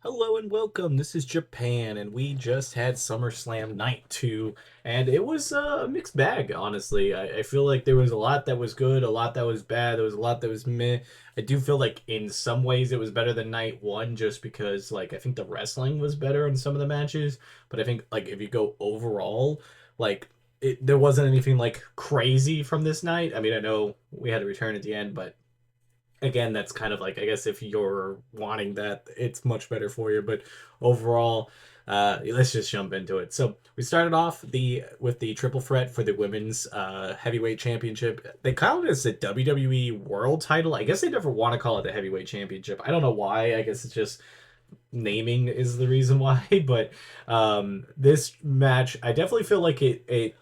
Hello and welcome. This is Japan, and we just had Summerslam Night 2, and it was a mixed bag, honestly. I feel like there was a lot that was good, a lot that was bad, there was a lot that was meh. I do feel like in some ways it was better than Night 1 just because, like, I think the wrestling was better in some of the matches, but I think, like, if you go overall, like, there wasn't anything, like, crazy from this night. I mean, I know we had a return at the end, but again, that's kind of like, I guess if you're wanting that, it's much better for you. But overall, let's just jump into it. So we started off the with the triple threat for the women's heavyweight championship. They call it as the WWE World Title. I guess they never want to call it the heavyweight championship. I don't know why. I guess it's just naming is the reason why. But this match, I definitely feel like it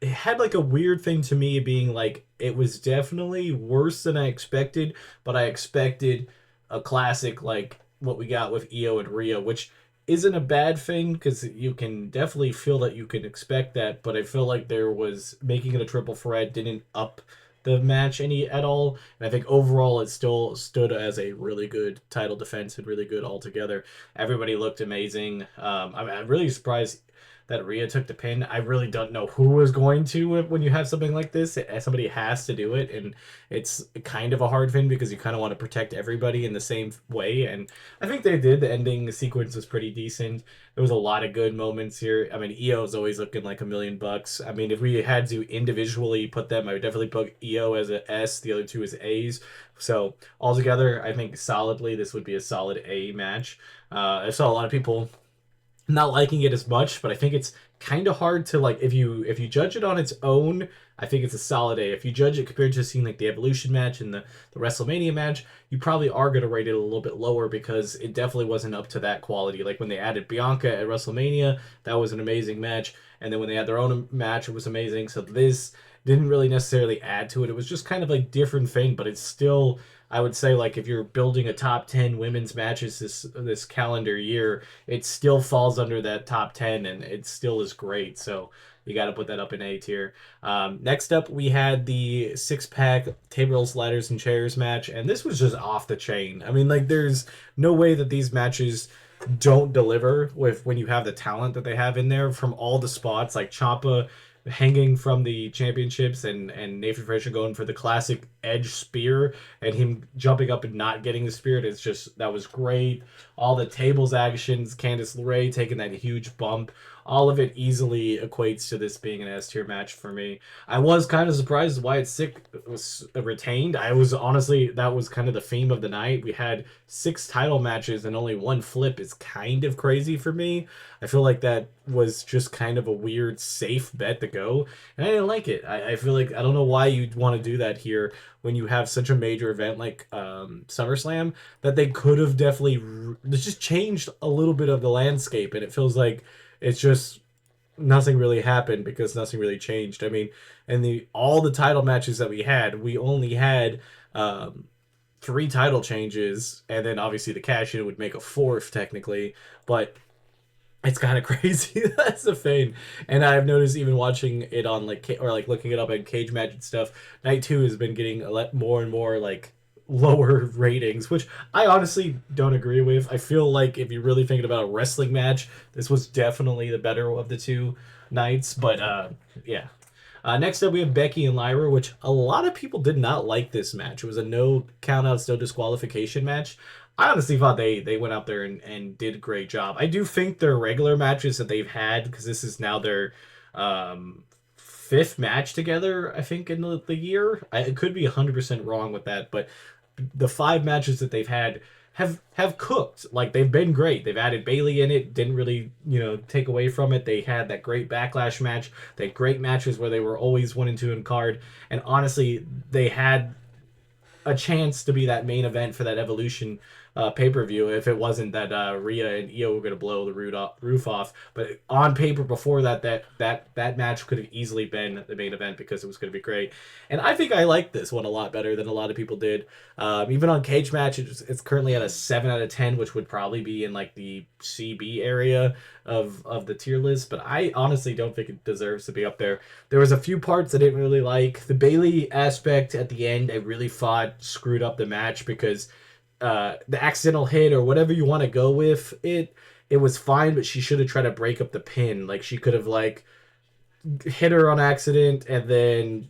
had like a weird thing to me being like it was definitely worse than I expected, but I expected a classic like what we got with Io and Rhea, which isn't a bad thing because you can definitely feel that you can expect that, but I feel like there was making it a triple threat didn't up the match any at all. And I think overall it still stood as a really good title defense and really good altogether. Everybody looked amazing. I'm really surprised that Rhea took the pin. I really don't know who was going to when you have something like this. Somebody has to do it, and it's kind of a hard thing because you kind of want to protect everybody in the same way. And I think they did. The ending sequence was pretty decent. There was a lot of good moments here. I mean, Io is always looking like $1,000,000. I mean, if we had to individually put them, I would definitely put Io as a S. The other two as A's. So altogether, I think solidly this would be a solid A match. I saw a lot of people not liking it as much, but I think it's kind of hard to like if you judge it on its own, I think it's a solid A. If you judge it compared to seeing like the Evolution match and the WrestleMania match, you probably are gonna rate it a little bit lower because it definitely wasn't up to that quality. Like when they added Bianca at WrestleMania, that was an amazing match, and then when they had their own match, it was amazing. So this didn't really necessarily add to it. It was just kind of like different thing, but it's still I would say like if you're building a top 10 women's matches this calendar year, it still falls under that top 10 and it still is great. So you got to put that up in A tier. Next up, we had the six pack tables, ladders, and chairs match, and this was just off the chain. I mean, like, there's no way that these matches don't deliver with when you have the talent that they have in there from all the spots, like Champa hanging from the championships and Nathan Frazier going for the classic edge spear and him jumping up and not getting the spear. It's just that was great. All the tables actions, Candice LeRae taking that huge bump, all of it easily equates to this being an S tier match for me. I was kind of surprised Wyatt Sick was retained. I was honestly that was kind of the theme of the night. We had six title matches and only one flip is kind of crazy for me. I feel like that was just kind of a weird safe bet to go, and I didn't like it. I feel like I don't know why you'd want to do that here when you have such a major event like SummerSlam that they could have definitely just changed a little bit of the landscape, and it feels like it's just nothing really happened because nothing really changed. I mean, and the all the title matches that we only had three title changes, and then obviously the cash in would make a fourth technically, but it's kind of crazy. That's the thing. And I've noticed even watching it on like or like looking it up on Cage Match and stuff. Night two has been getting a lot more and more like lower ratings, which I honestly don't agree with. I feel like if you're really thinking about a wrestling match, this was definitely the better of the two nights. But yeah. Next up, we have Becky and Lyra, which a lot of people did not like this match. It was a no countouts, no disqualification match. I honestly thought they went out there and did a great job. I do think their regular matches that they've had, because this is now their fifth match together, I think, in the year. I could be 100% wrong with that, but the five matches that they've had have cooked. Like they've been great. They've added Bailey in it, didn't really, take away from it. They had that great backlash match. They had great matches where they were always 1 and 2 in card. And honestly, they had a chance to be that main event for that Evolution pay-per-view if it wasn't that Rhea and Io were going to blow the roof off. But on paper before that match could have easily been the main event because it was going to be great. And I think I like this one a lot better than a lot of people did. Even on Cage Match, it's currently at a 7 out of 10, which would probably be in like the CB area of the tier list. But I honestly don't think it deserves to be up there. There was a few parts I didn't really like. The Bailey aspect at the end, I really thought screwed up the match because the accidental hit or whatever you want to go with it was fine, but she should have tried to break up the pin. Like she could have like hit her on accident and then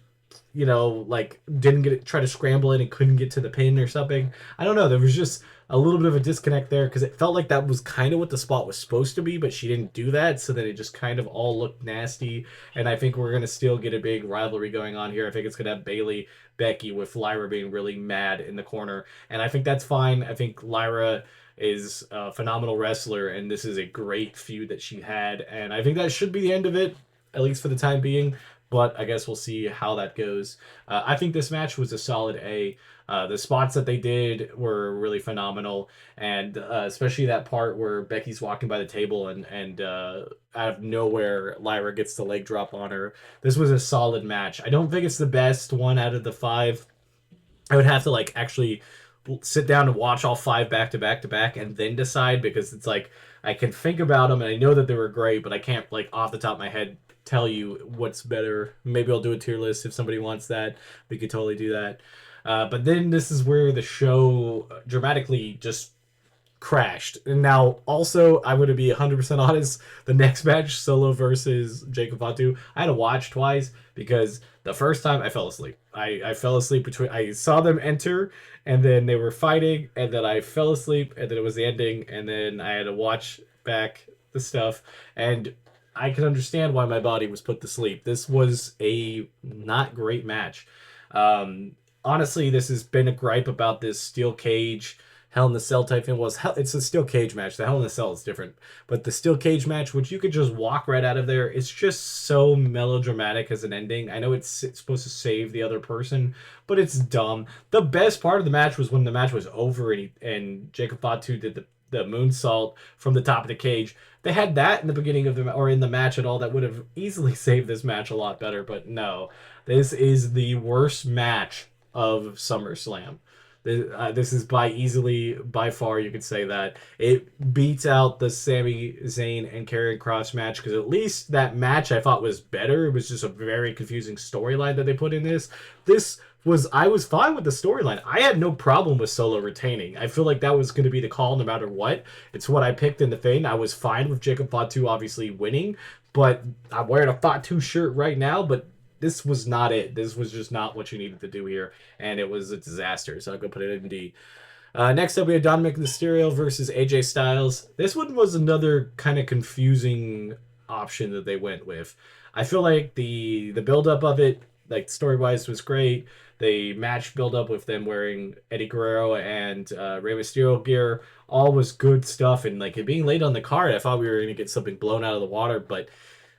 like didn't get it, try to scramble it and couldn't get to the pin or something. I don't know. There was just a little bit of a disconnect there because it felt like that was kind of what the spot was supposed to be, but she didn't do that, so that it just kind of all looked nasty. And I think we're gonna still get a big rivalry going on here. I think it's gonna have Bailey, Becky, with Lyra being really mad in the corner, and I think that's fine. I think Lyra is a phenomenal wrestler, and this is a great feud that she had, and I think that should be the end of it, at least for the time being. But I guess we'll see how that goes. I think this match was a solid A. The spots that they did were really phenomenal, and especially that part where Becky's walking by the table and out of nowhere Lyra gets the leg drop on her. This was a solid match. I don't think it's the best one out of the five. I would have to like actually sit down and watch all five back to back to back and then decide, because it's like I can think about them and I know that they were great, but I can't like off the top of my head tell you what's better. Maybe I'll do a tier list if somebody wants that. We could totally do that. But then this is where the show dramatically just crashed. And now, also, I'm going to be 100% honest. The next match, Solo versus Jacob Fatu, I had to watch twice because the first time I fell asleep. I fell asleep between. I saw them enter, and then they were fighting, and then I fell asleep, and then it was the ending, and then I had to watch back the stuff. And I can understand why my body was put to sleep. This was a not great match. Honestly, this has been a gripe about this steel cage Hell in the Cell type thing. It's a steel cage match. The Hell in the Cell is different, but the steel cage match, which you could just walk right out of there, it's just so melodramatic as an ending. I know it's supposed to save the other person, but it's dumb. The best part of the match was when the match was over and Jacob Fatu did the moonsault from the top of the cage. They had that in the beginning of the or in the match at all that would have easily saved this match a lot better, but no. This is the worst match of SummerSlam. This is by far, you could say that. It beats out the Sami Zayn and Karrion Kross match, because at least that match I thought was better. It was just a very confusing storyline that they put in this. I was fine with the storyline. I had no problem with Solo retaining. I feel like that was going to be the call no matter what. It's what I picked in the thing. I was fine with Jacob Fatu obviously winning, but I'm wearing a Fatu shirt right now, but this was not it. This was just not what you needed to do here, and it was a disaster. So I'll go put it in D. Next up, we have Dominic Mysterio versus AJ Styles. This one was another kind of confusing option that they went with. I feel like the build-up of it, like story-wise, was great. The match build-up with them wearing Eddie Guerrero and Rey Mysterio gear, all was good stuff. And like it being late on the card, I thought we were going to get something blown out of the water, but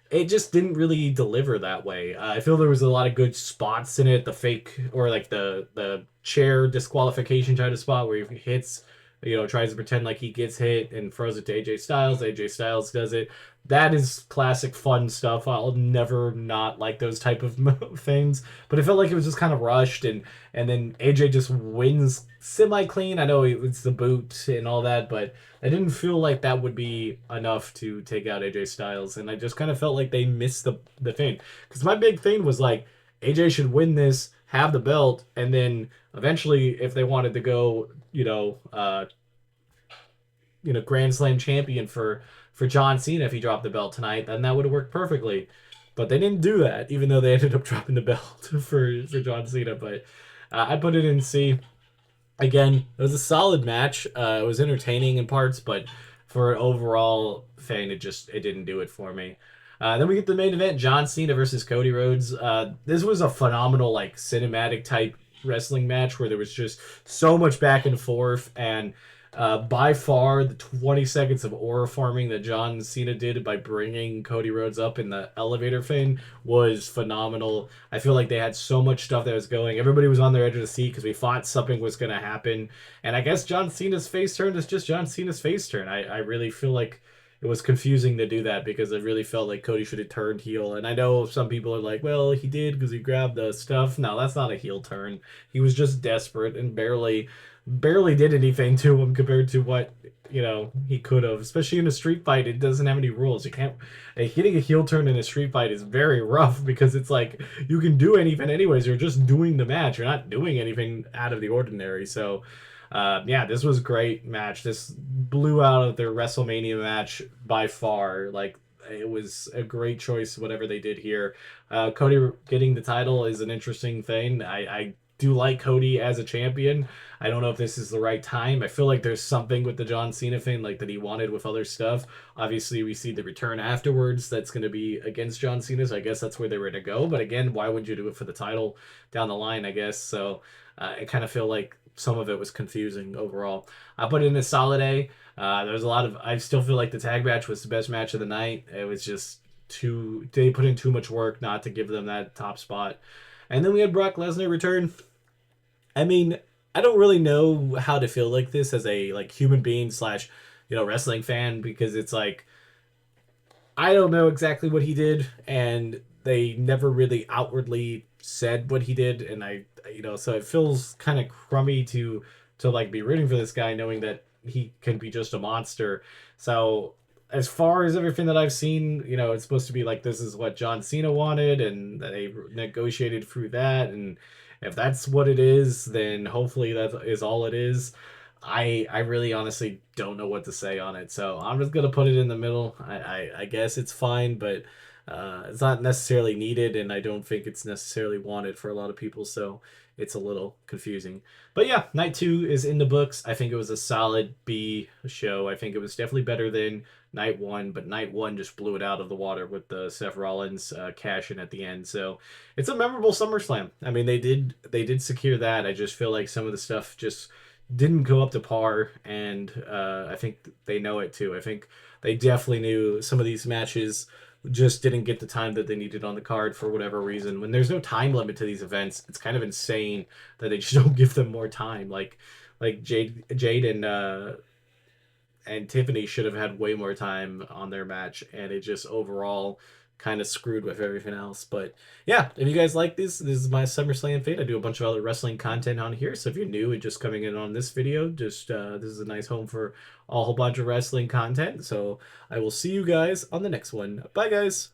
it just didn't really deliver that way. I feel there was a lot of good spots in it. The fake or like the chair disqualification kind of spot where he hits, tries to pretend like he gets hit and throws it to AJ Styles. AJ Styles does it. That is classic fun stuff. I'll never not like those type of things. But it felt like it was just kind of rushed, and then AJ just wins semi clean. I know it's the boot and all that, but I didn't feel like that would be enough to take out AJ Styles, and I just kind of felt like they missed the thing. Because my big thing was like AJ should win this, have the belt, and then eventually, if they wanted to go, Grand Slam champion for John Cena if he dropped the belt tonight, then that would have worked perfectly. But they didn't do that, even though they ended up dropping the belt for John Cena. But I put it in C. Again, it was a solid match. It was entertaining in parts, but for overall thing, it didn't do it for me. Then we get the main event, John Cena versus Cody Rhodes. This was a phenomenal, like, cinematic type wrestling match where there was just so much back and forth, and by far the 20 seconds of aura farming that John Cena did by bringing Cody Rhodes up in the elevator thing was phenomenal. I feel like they had so much stuff that was going. Everybody was on their edge of the seat because we thought something was going to happen. And I guess John Cena's face turn is just John Cena's face turn. I really feel like it was confusing to do that because I really felt like Cody should have turned heel. And I know some people are like, well, he did because he grabbed the stuff. No, that's not a heel turn. He was just desperate and barely did anything to him compared to what he could have, especially in a street fight. It doesn't have any rules. You can't hitting a heel turn in a street fight is very rough because it's like you can do anything anyways. You're just doing the match. You're not doing anything out of the ordinary. So Yeah, this was a great match. This blew out of their WrestleMania match by far. Like, it was a great choice, whatever they did here. Cody getting the title is an interesting thing. I do like Cody as a champion. I don't know if this is the right time. I feel like there's something with the John Cena thing, like that he wanted with other stuff. Obviously, we see the return afterwards. That's going to be against John Cena, so I guess that's where they were to go. But again, why would you do it for the title down the line? I guess so. I kind of feel like some of it was confusing overall. I put it in a solid A. There was a lot of. I still feel like the tag match was the best match of the night. It was just too. They put in too much work not to give them that top spot. And then we had Brock Lesnar return. I mean, I don't really know how to feel like this as a like human being slash, wrestling fan, because it's like I don't know exactly what he did, and they never really outwardly said what he did, and so it feels kind of crummy to like be rooting for this guy, knowing that he can be just a monster. So as far as everything that I've seen, it's supposed to be like this is what John Cena wanted, and they negotiated through that, and if that's what it is, then hopefully that is all it is. I really honestly don't know what to say on it, so I'm just gonna put it in the middle. I guess it's fine, but it's not necessarily needed, and I don't think it's necessarily wanted for a lot of people, so it's a little confusing. But yeah, night two is in the books. I think it was a solid B show. I think it was definitely better than night one, but night one just blew it out of the water with the Seth Rollins cash in at the end. So it's a memorable SummerSlam. I mean, they did secure that. I just feel like some of the stuff just didn't go up to par, and I think they know it too. I think they definitely knew some of these matches just didn't get the time that they needed on the card for whatever reason. When there's no time limit to these events, it's kind of insane that they just don't give them more time. Like Jade and Tiffany should have had way more time on their match, and it just overall kind of screwed with everything else. But yeah, if you guys like this is my SummerSlam fate. I do a bunch of other wrestling content on here, so if you're new and just coming in on this video, just this is a nice home for a whole bunch of wrestling content. So I will see you guys on the next one. Bye, guys.